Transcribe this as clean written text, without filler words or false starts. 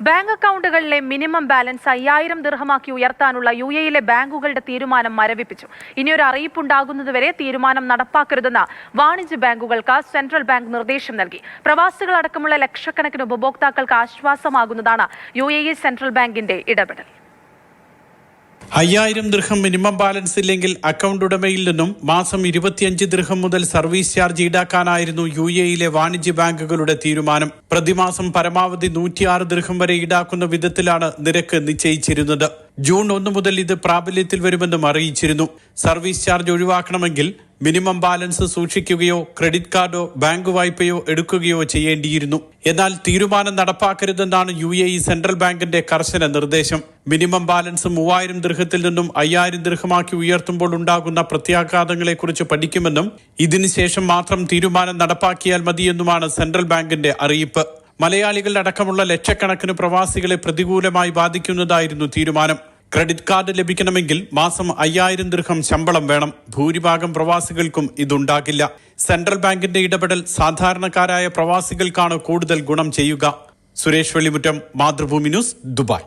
Bank അക്കൗണ്ടുകളിലെ minimum balance 5000 ദിർഹമാക്കി ഉയർത്താനുള്ള UAE ബാങ്കുകളുടെ തീരുമാനം മരവിപ്പിച്ചു. ഇനിയൊരു അറിയിപ്പുണ്ടാകുന്നതുവരെ തീരുമാനം നടപ്പാക്കരുതെന്ന് വാണിജ്യ ബാങ്കുകൾക്ക് സെൻട്രൽ ബാങ്ക് നിർദ്ദേശം നൽകി. പ്രവാസികളടക്കമുള്ള ലക്ഷക്കണക്കിന് ഉപഭോക്താക്കൾക്ക് ആശ്വാസമാകുന്നതാണ് UAE സെൻട്രൽ ബാങ്കിന്റെ ഇടപെടൽ. 5000 ദിർഹം മിനിമം ബാലൻസ് ഇല്ലെങ്കിൽ അക്കൗണ്ട് ഉടമയിൽ നിന്നും മാസം 25 ദിർഹം മുതൽ സർവീസ് ചാർജ് ഈടാക്കാനായിരുന്നു UAE വാണിജ്യ ബാങ്കുകളുടെ തീരുമാനം. പ്രതിമാസം പരമാവധി 106 ദിർഹം വരെ ഈടാക്കുന്ന വിധത്തിലാണ് നിരക്ക് നിശ്ചയിച്ചിരുന്നത്. ജൂൺ 1 മുതൽ ഇത് പ്രാബല്യത്തിൽ വരുമെന്നും അറിയിച്ചിരുന്നു. സർവീസ് ചാർജ് ഒഴിവാക്കണമെങ്കിൽ മിനിമം ബാലൻസ് സൂക്ഷിക്കുകയോ ക്രെഡിറ്റ് കാർഡോ ബാങ്ക് വായ്പയോ എടുക്കുകയോ ചെയ്യേണ്ടിയിരുന്നു. എന്നാൽ തീരുമാനം നടപ്പാക്കരുതെന്നാണ് UAE സെൻട്രൽ ബാങ്കിന്റെ കർശന നിർദ്ദേശം. മിനിമം ബാലൻസ് 3000 ദിർഹത്തിൽ നിന്നും 5000 ദിർഹമാക്കി ഉയർത്തുമ്പോൾ ഉണ്ടാകുന്ന പ്രത്യാഘാതങ്ങളെക്കുറിച്ച് പഠിക്കുമെന്നും ഇതിനുശേഷം മാത്രം തീരുമാനം നടപ്പാക്കിയാൽ മതിയെന്നുമാണ് സെൻട്രൽ ബാങ്കിന്റെ അറിയിപ്പ്. മലയാളികളടക്കമുള്ള ലക്ഷക്കണക്കിന് പ്രവാസികളെ പ്രതികൂലമായി ബാധിക്കുന്നതായിരുന്നു തീരുമാനം. ക്രെഡിറ്റ് കാർഡ് ലഭിക്കണമെങ്കിൽ മാസം 5000 ദിർഹം ശമ്പളം വേണം. ഭൂരിഭാഗം പ്രവാസികൾക്കും ഇതുണ്ടാകില്ല. സെൻട്രൽ ബാങ്കിന്റെ ഇടപെടൽ സാധാരണക്കാരായ പ്രവാസികൾക്കാണ് കൂടുതൽ ഗുണം ചെയ്യുക. Suresh Vellimuttam, Mathrubhumi news, Dubai.